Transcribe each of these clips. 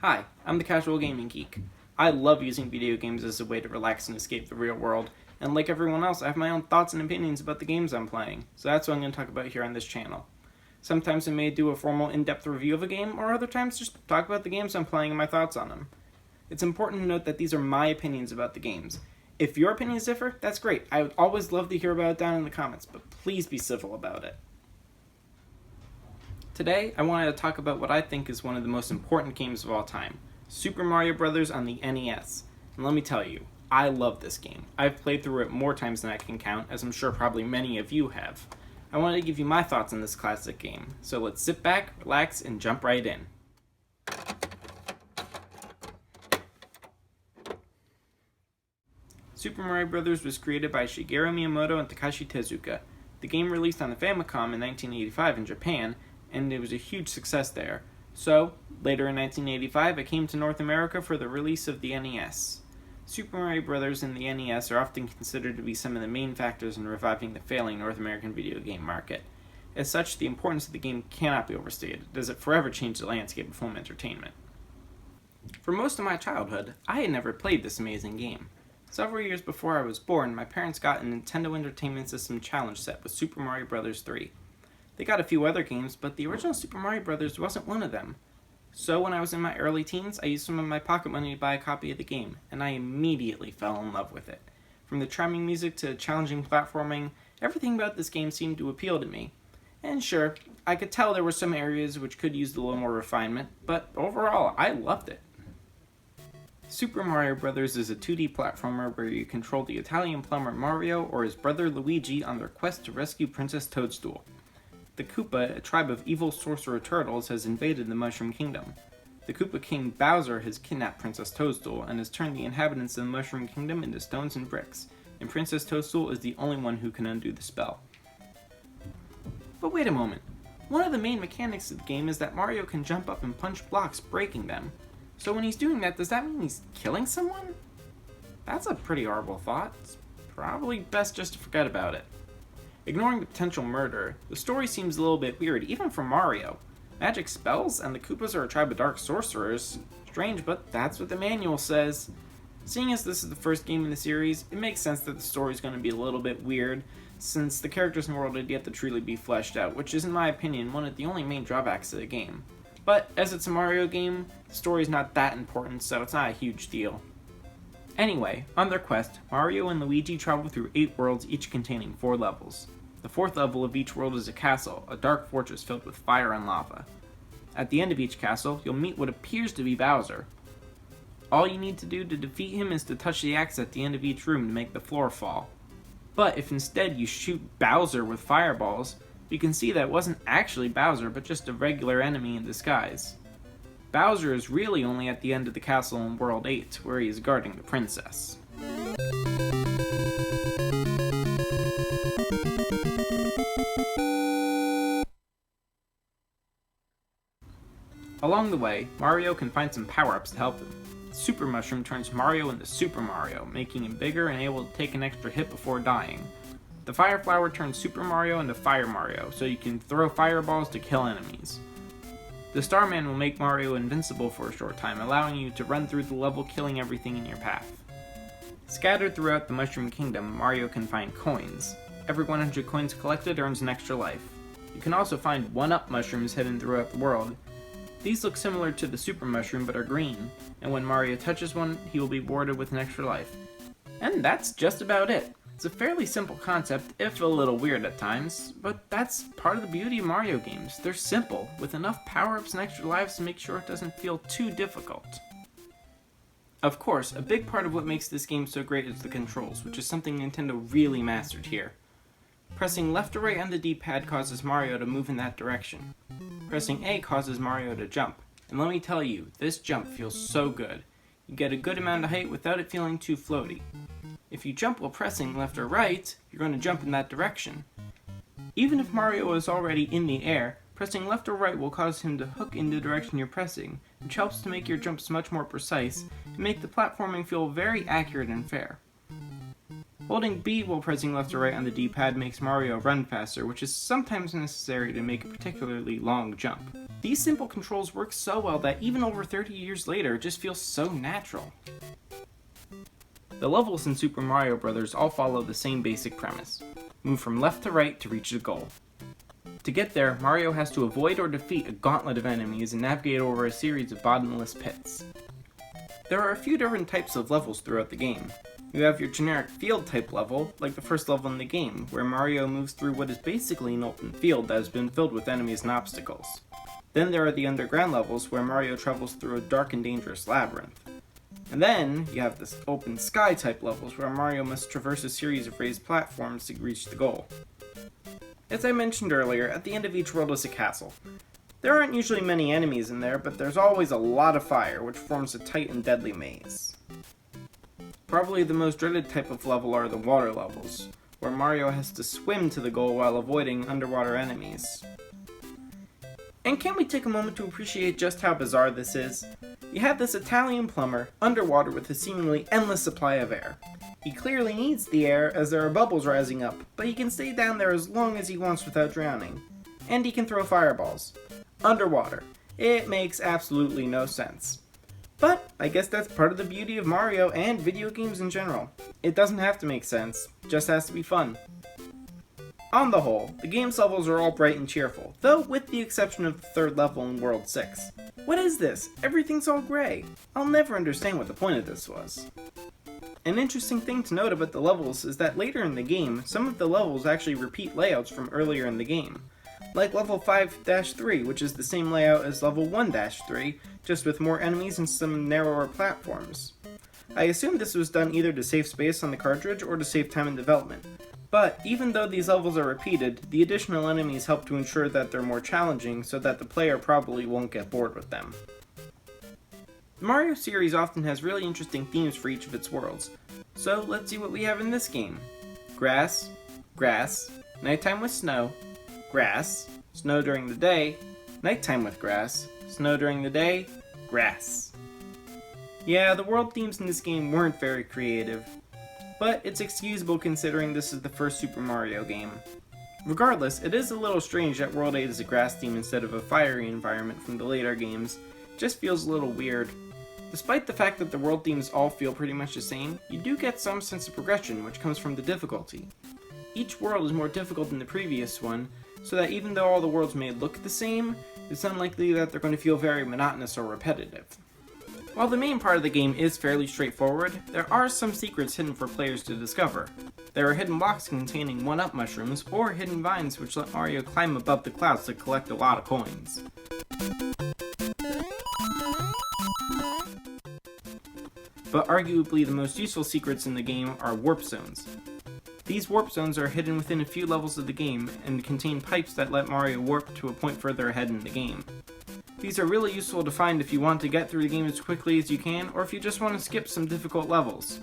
Hi, I'm the Casual Gaming Geek. I love using video games as a way to relax and escape the real world, and like everyone else, I have my own thoughts and opinions about the games I'm playing, so that's what I'm going to talk about here on this channel. Sometimes I may do a formal in-depth review of a game, or other times just talk about the games I'm playing and my thoughts on them. It's important to note that these are my opinions about the games. If your opinions differ, that's great. I would always love to hear about it down in the comments, but please be civil about it. Today, I wanted to talk about what I think is one of the most important games of all time, Super Mario Bros. On the NES. And let me tell you, I love this game. I've played through it more times than I can count, as I'm sure probably many of you have. I wanted to give you my thoughts on this classic game, so let's sit back, relax, and jump right in. Super Mario Bros. Was created by Shigeru Miyamoto and Takashi Tezuka. The game released on the Famicom in 1985 in Japan, and it was a huge success there. So, later in 1985, it came to North America for the release of the NES. Super Mario Bros. And the NES are often considered to be some of the main factors in reviving the failing North American video game market. As such, the importance of the game cannot be overstated, as it forever changed the landscape of home entertainment. For most of my childhood, I had never played this amazing game. Several years before I was born, my parents got a Nintendo Entertainment System challenge set with Super Mario Bros. 3. They got a few other games, but the original Super Mario Bros. Wasn't one of them. So when I was in my early teens, I used some of my pocket money to buy a copy of the game, and I immediately fell in love with it. From the charming music to challenging platforming, everything about this game seemed to appeal to me. And sure, I could tell there were some areas which could use a little more refinement, but overall, I loved it. Super Mario Bros. Is a 2D platformer where you control the Italian plumber Mario or his brother Luigi on their quest to rescue Princess Toadstool. The Koopa, a tribe of evil sorcerer turtles, has invaded the Mushroom Kingdom. The Koopa King Bowser has kidnapped Princess Toadstool and has turned the inhabitants of the Mushroom Kingdom into stones and bricks, and Princess Toadstool is the only one who can undo the spell. But wait a moment. One of the main mechanics of the game is that Mario can jump up and punch blocks, breaking them. So when he's doing that, does that mean he's killing someone? That's a pretty horrible thought. It's probably best just to forget about it. Ignoring the potential murder, the story seems a little bit weird, even for Mario. Magic spells, and the Koopas are a tribe of dark sorcerers. Strange, but that's what the manual says. Seeing as this is the first game in the series, it makes sense that the story is going to be a little bit weird, since the characters and world had yet to truly be fleshed out, which is, in my opinion, one of the only main drawbacks of the game. But, as it's a Mario game, the story is not that important, so it's not a huge deal. Anyway, on their quest, Mario and Luigi travel through 8 worlds, each containing 4 levels. The 4th level of each world is a castle, a dark fortress filled with fire and lava. At the end of each castle, you'll meet what appears to be Bowser. All you need to do to defeat him is to touch the axe at the end of each room to make the floor fall. But if instead you shoot Bowser with fireballs, you can see that it wasn't actually Bowser, but just a regular enemy in disguise. Bowser is really only at the end of the castle in World 8, where he is guarding the princess. Along the way, Mario can find some power-ups to help him. The Super Mushroom turns Mario into Super Mario, making him bigger and able to take an extra hit before dying. The Fire Flower turns Super Mario into Fire Mario, so you can throw fireballs to kill enemies. The Starman will make Mario invincible for a short time, allowing you to run through the level killing everything in your path. Scattered throughout the Mushroom Kingdom, Mario can find coins. Every 100 coins collected earns an extra life. You can also find 1-up mushrooms hidden throughout the world. These look similar to the Super Mushroom but are green, and when Mario touches one, he will be rewarded with an extra life. And that's just about it. It's a fairly simple concept, if a little weird at times, but that's part of the beauty of Mario games. They're simple, with enough power-ups and extra lives to make sure it doesn't feel too difficult. Of course, a big part of what makes this game so great is the controls, which is something Nintendo really mastered here. Pressing left or right on the D-pad causes Mario to move in that direction. Pressing A causes Mario to jump, and let me tell you, this jump feels so good. You get a good amount of height without it feeling too floaty. If you jump while pressing left or right, you're going to jump in that direction. Even if Mario is already in the air, pressing left or right will cause him to hook in the direction you're pressing, which helps to make your jumps much more precise and make the platforming feel very accurate and fair. Holding B while pressing left or right on the D-pad makes Mario run faster, which is sometimes necessary to make a particularly long jump. These simple controls work so well that even over 30 years later, it just feels so natural. The levels in Super Mario Bros. All follow the same basic premise. Move from left to right to reach the goal. To get there, Mario has to avoid or defeat a gauntlet of enemies and navigate over a series of bottomless pits. There are a few different types of levels throughout the game. You have your generic field type level, like the first level in the game, where Mario moves through what is basically an open field that has been filled with enemies and obstacles. Then there are the underground levels, where Mario travels through a dark and dangerous labyrinth. And then you have the open sky type levels, where Mario must traverse a series of raised platforms to reach the goal. As I mentioned earlier, at the end of each world is a castle. There aren't usually many enemies in there, but there's always a lot of fire, which forms a tight and deadly maze. Probably the most dreaded type of level are the water levels, where Mario has to swim to the goal while avoiding underwater enemies. And can we take a moment to appreciate just how bizarre this is? You have this Italian plumber underwater with a seemingly endless supply of air. He clearly needs the air as there are bubbles rising up, but he can stay down there as long as he wants without drowning. And he can throw fireballs. Underwater. It makes absolutely no sense. But I guess that's part of the beauty of Mario and video games in general. It doesn't have to make sense, just has to be fun. On the whole, the game's levels are all bright and cheerful, though with the exception of the third level in World 6. What is this? Everything's all gray. I'll never understand what the point of this was. An interesting thing to note about the levels is that later in the game, some of the levels actually repeat layouts from earlier in the game. Like level 5-3, which is the same layout as level 1-3, just with more enemies and some narrower platforms. I assume this was done either to save space on the cartridge or to save time in development. But even though these levels are repeated, the additional enemies help to ensure that they're more challenging so that the player probably won't get bored with them. The Mario series often has really interesting themes for each of its worlds, so let's see what we have in this game. Grass, grass, nighttime with snow, grass, snow during the day, nighttime with grass, snow during the day, grass. Yeah, the world themes in this game weren't very creative, but it's excusable considering this is the first Super Mario game. Regardless, it is a little strange that World 8 is a grass theme instead of a fiery environment from the later games. It just feels a little weird. Despite the fact that the world themes all feel pretty much the same, you do get some sense of progression, which comes from the difficulty. Each world is more difficult than the previous one, so that even though all the worlds may look the same, it's unlikely that they're going to feel very monotonous or repetitive. While the main part of the game is fairly straightforward, there are some secrets hidden for players to discover. There are hidden blocks containing 1-up mushrooms, or hidden vines which let Mario climb above the clouds to collect a lot of coins. But arguably the most useful secrets in the game are warp zones. These warp zones are hidden within a few levels of the game and contain pipes that let Mario warp to a point further ahead in the game. These are really useful to find if you want to get through the game as quickly as you can, or if you just want to skip some difficult levels.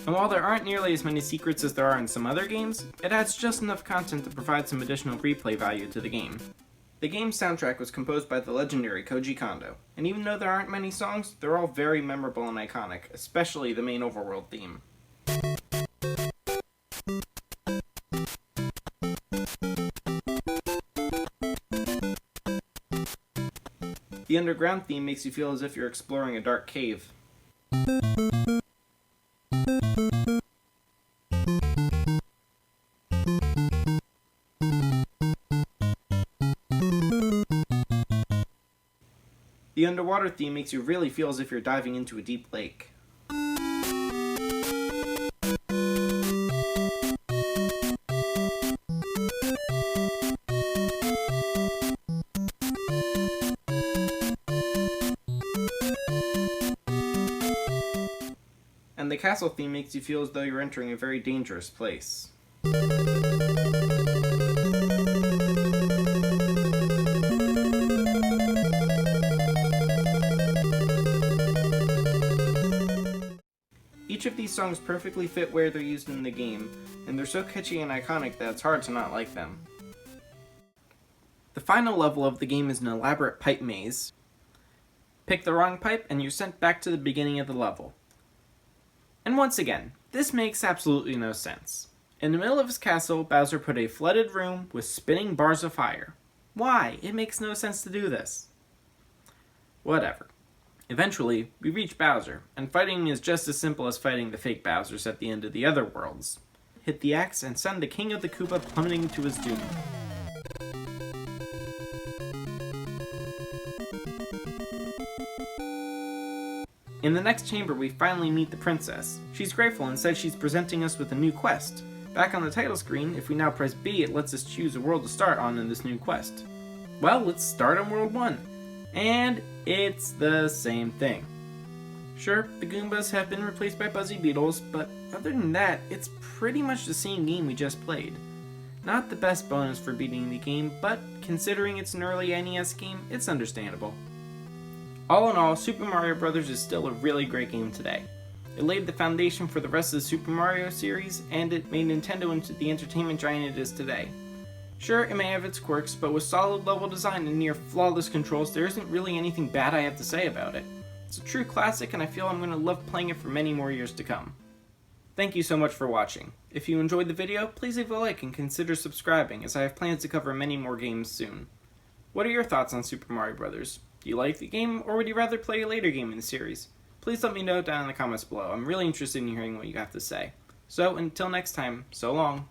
And while there aren't nearly as many secrets as there are in some other games, it adds just enough content to provide some additional replay value to the game. The game's soundtrack was composed by the legendary Koji Kondo, and even though there aren't many songs, they're all very memorable and iconic, especially the main overworld theme. The underground theme makes you feel as if you're exploring a dark cave. The underwater theme makes you really feel as if you're diving into a deep lake. And the castle theme makes you feel as though you're entering a very dangerous place. Each of these songs perfectly fit where they're used in the game, and they're so catchy and iconic that it's hard to not like them. The final level of the game is an elaborate pipe maze. Pick the wrong pipe and you're sent back to the beginning of the level. And once again, this makes absolutely no sense. In the middle of his castle, Bowser put a flooded room with spinning bars of fire. Why? It makes no sense to do this. Whatever. Eventually, we reach Bowser, and fighting is just as simple as fighting the fake Bowsers at the end of the other worlds. Hit the axe and send the King of the Koopa plummeting to his doom. In the next chamber, we finally meet the princess. She's grateful and says she's presenting us with a new quest. Back on the title screen, if we now press B, it lets us choose a world to start on in this new quest. Well, let's start on World 1. And it's the same thing. Sure, the Goombas have been replaced by Buzzy Beetles, but other than that, it's pretty much the same game we just played. Not the best bonus for beating the game, but considering it's an early NES game, it's understandable. All in all, Super Mario Bros. Is still a really great game today. It laid the foundation for the rest of the Super Mario series, and it made Nintendo into the entertainment giant it is today. Sure, it may have its quirks, but with solid level design and near flawless controls, there isn't really anything bad I have to say about it. It's a true classic, and I feel I'm going to love playing it for many more years to come. Thank you so much for watching. If you enjoyed the video, please leave a like and consider subscribing, as I have plans to cover many more games soon. What are your thoughts on Super Mario Bros.? Do you like the game, or would you rather play a later game in the series? Please let me know down in the comments below. I'm really interested in hearing what you have to say. So, until next time, so long.